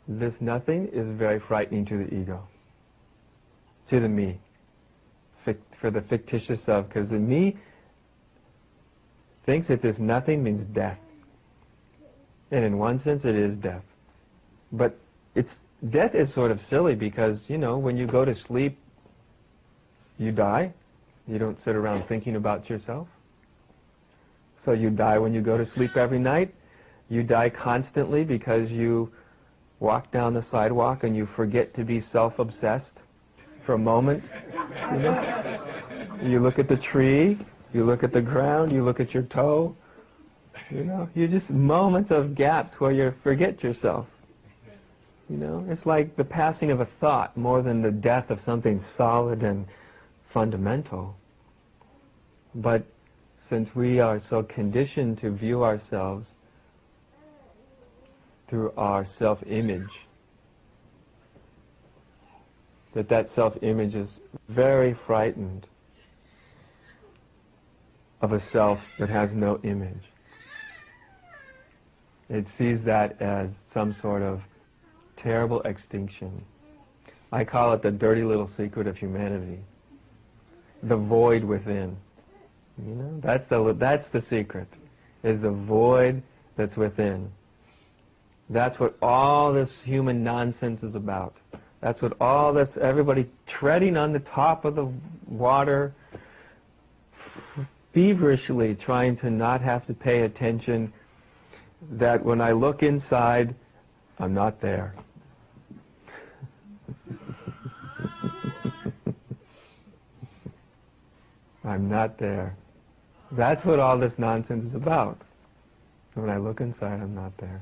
this nothing is very frightening to the ego, to the me, for the fictitious self, because the me thinks that this nothing means death. And in one sense it is death. But death is sort of silly because, you know, when you go to sleep, you die. You don't sit around thinking about yourself. So you die when you go to sleep every night. You die constantly because you walk down the sidewalk and you forget to be self-obsessed for a moment. You know? You look at the tree, you look at the ground, you look at your toe. You know, you just moments of gaps where you forget yourself. You know, it's like the passing of a thought more than the death of something solid and fundamental. But since we are so conditioned to view ourselves through our self-image, that self-image is very frightened of a self that has no image. It sees that as some sort of terrible extinction. I call it the dirty little secret of humanity. The void within. You know, that's the secret, is the void that's within. That's what all this human nonsense is about. That's what all this, everybody treading on the top of the water, feverishly trying to not have to pay attention, that when I look inside, I'm not there. I'm not there. That's what all this nonsense is about. When I look inside, I'm not there.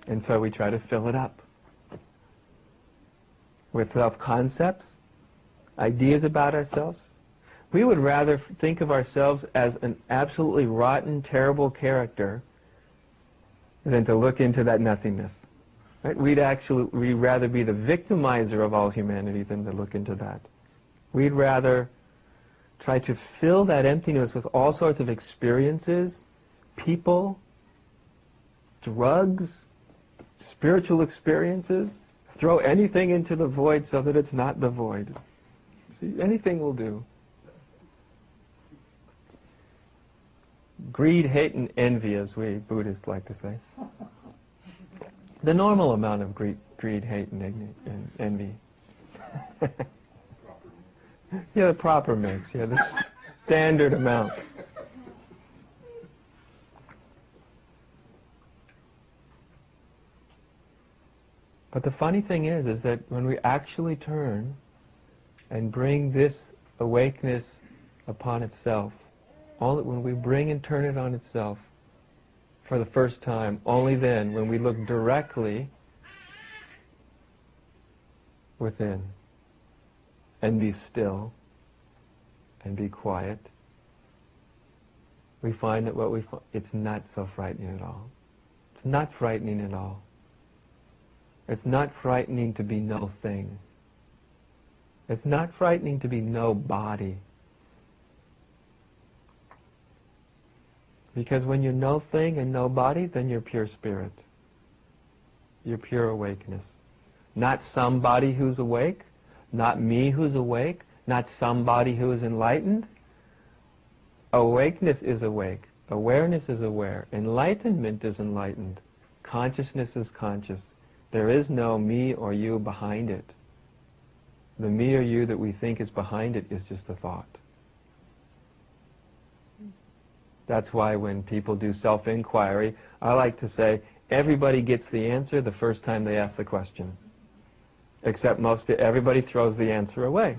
And so we try to fill it up with self-concepts, ideas about ourselves. We would rather think of ourselves as an absolutely rotten, terrible character than to look into that nothingness. Right? We'd rather be the victimizer of all humanity than to look into that. We'd rather try to fill that emptiness with all sorts of experiences, people, drugs, spiritual experiences, throw anything into the void so that it's not the void. See, anything will do. Greed, hate, and envy, as we Buddhists like to say. The normal amount of greed, hate, and envy. Yeah, the proper mix. Yeah, the standard amount. But the funny thing is that when we actually turn and bring this awakeness upon itself, when we bring and turn it on itself for the first time, only then, when we look directly within and be still and be quiet, we find that it's not so frightening at all. It's not frightening at all. It's not frightening to be no thing. It's not frightening to be no body. Because when you're no thing and no body, then you're pure spirit. You're pure awakeness. Not somebody who's awake, not me who's awake, not somebody who is enlightened. Awakeness is awake. Awareness is aware. Enlightenment is enlightened. Consciousness is conscious. There is no me or you behind it. The me or you that we think is behind it is just a thought. That's why when people do self-inquiry, I like to say, everybody gets the answer the first time they ask the question. Except everybody throws the answer away.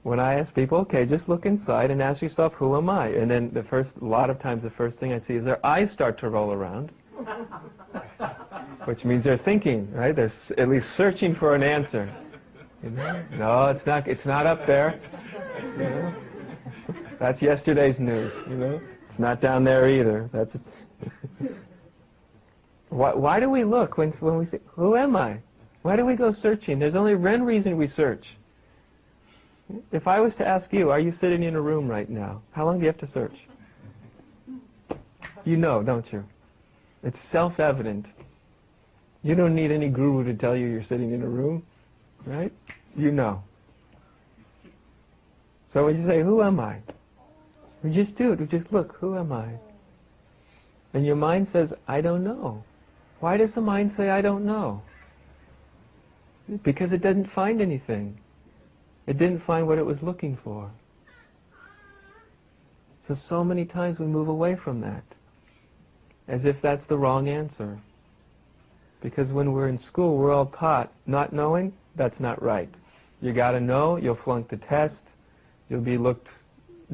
When I ask people, okay, just look inside and ask yourself, who am I? And then a lot of times the first thing I see is their eyes start to roll around. Which means they're thinking, right? They're at least searching for an answer. You know? No, it's not up there. You know? That's yesterday's news, you know? It's not down there either. Why do we look when we say, who am I? Why do we go searching? There's only one reason we search. If I was to ask you, are you sitting in a room right now? How long do you have to search? You know, don't you? It's self-evident. You don't need any guru to tell you you're sitting in a room, right? You know. So when you say, who am I? We just do it. We just look, who am I? And your mind says, I don't know. Why does the mind say, I don't know? Because it didn't find anything. It didn't find what it was looking for. So many times we move away from that, as if that's the wrong answer. Because when we're in school, we're all taught, not knowing, that's not right. You got to know, you'll flunk the test, you'll be looked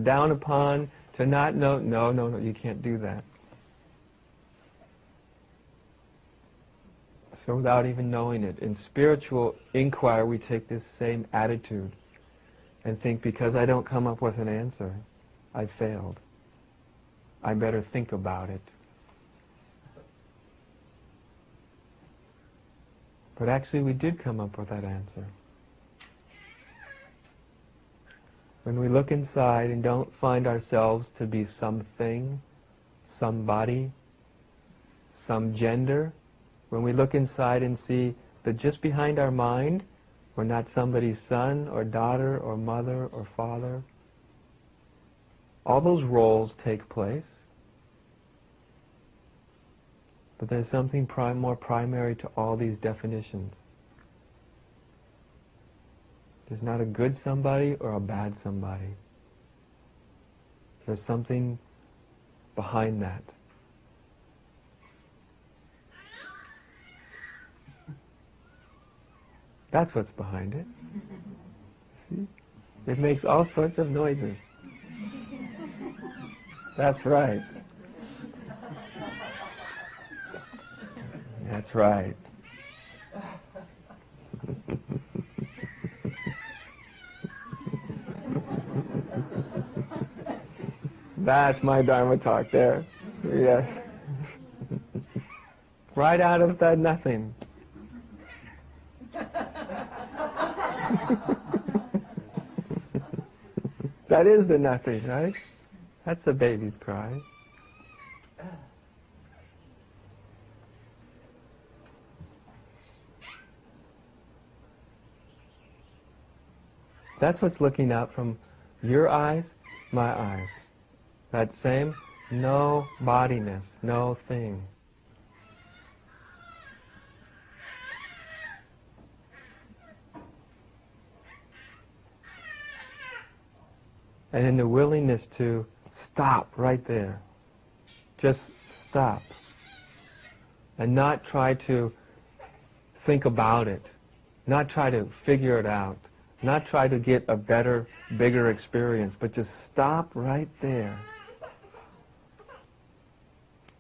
down upon. To not know, no, you can't do that. So without even knowing it, in spiritual inquiry, we take this same attitude and think, because I don't come up with an answer, I failed. I better think about it. But actually we did come up with that answer. When we look inside and don't find ourselves to be something, somebody, some gender, when we look inside and see that just behind our mind, we're not somebody's son or daughter or mother or father, all those roles take place. But there's something more primary to all these definitions. There's not a good somebody or a bad somebody. There's something behind that. That's what's behind it. See? It makes all sorts of noises. That's right. That's right. That's my Dharma talk there. Yes. Right out of that nothing. That is the nothing, right? That's the baby's cry. That's what's looking out from your eyes, my eyes. That same no bodiness, no thing. And in the willingness to stop right there. Just stop. And not try to think about it. Not try to figure it out. Not try to get a better, bigger experience, but just stop right there.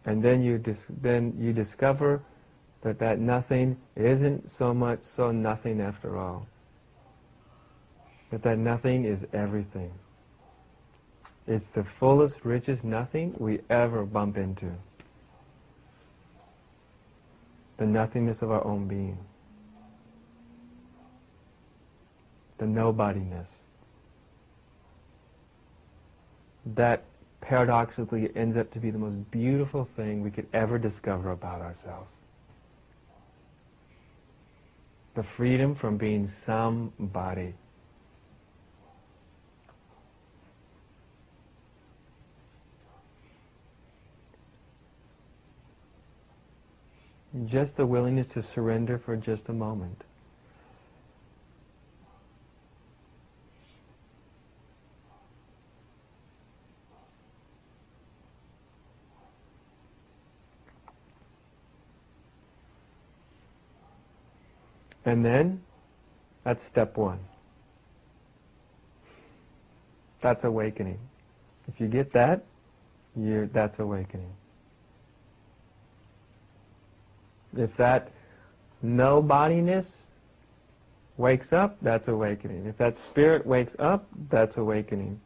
And then you discover that nothing isn't so much so nothing after all. That nothing is everything. It's the fullest, richest nothing we ever bump into. The nothingness of our own being. The nobodiness. That paradoxically ends up to be the most beautiful thing we could ever discover about ourselves. The freedom from being somebody. Just the willingness to surrender for just a moment. And then, that's step one. That's awakening. If you get that, that's awakening. If that no-bodiness wakes up, that's awakening. If that spirit wakes up, that's awakening.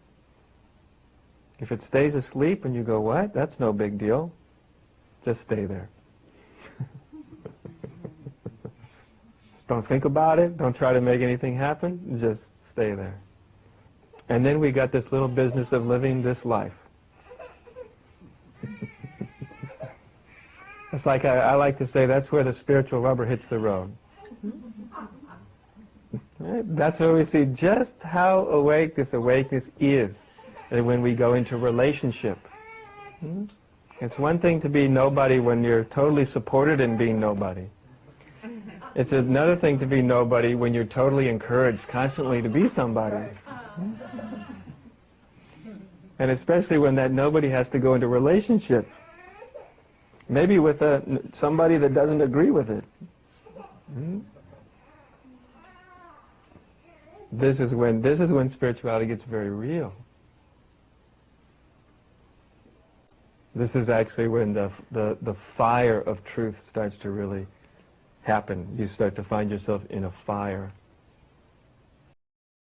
If it stays asleep and you go, what? That's no big deal. Just stay there. Don't think about it. Don't try to make anything happen. Just stay there. And then we got this little business of living this life. A It's like I like to say, that's where the spiritual rubber hits the road. Right? That's where we see just how awake this awakeness is when we go into relationship. It's one thing to be nobody when you're totally supported in being nobody. It's another thing to be nobody when you're totally encouraged constantly to be somebody. And especially when that nobody has to go into relationship. Maybe with somebody that doesn't agree with it. This is when spirituality gets very real. This is actually when the fire of truth starts to really happen. You start to find yourself in a fire.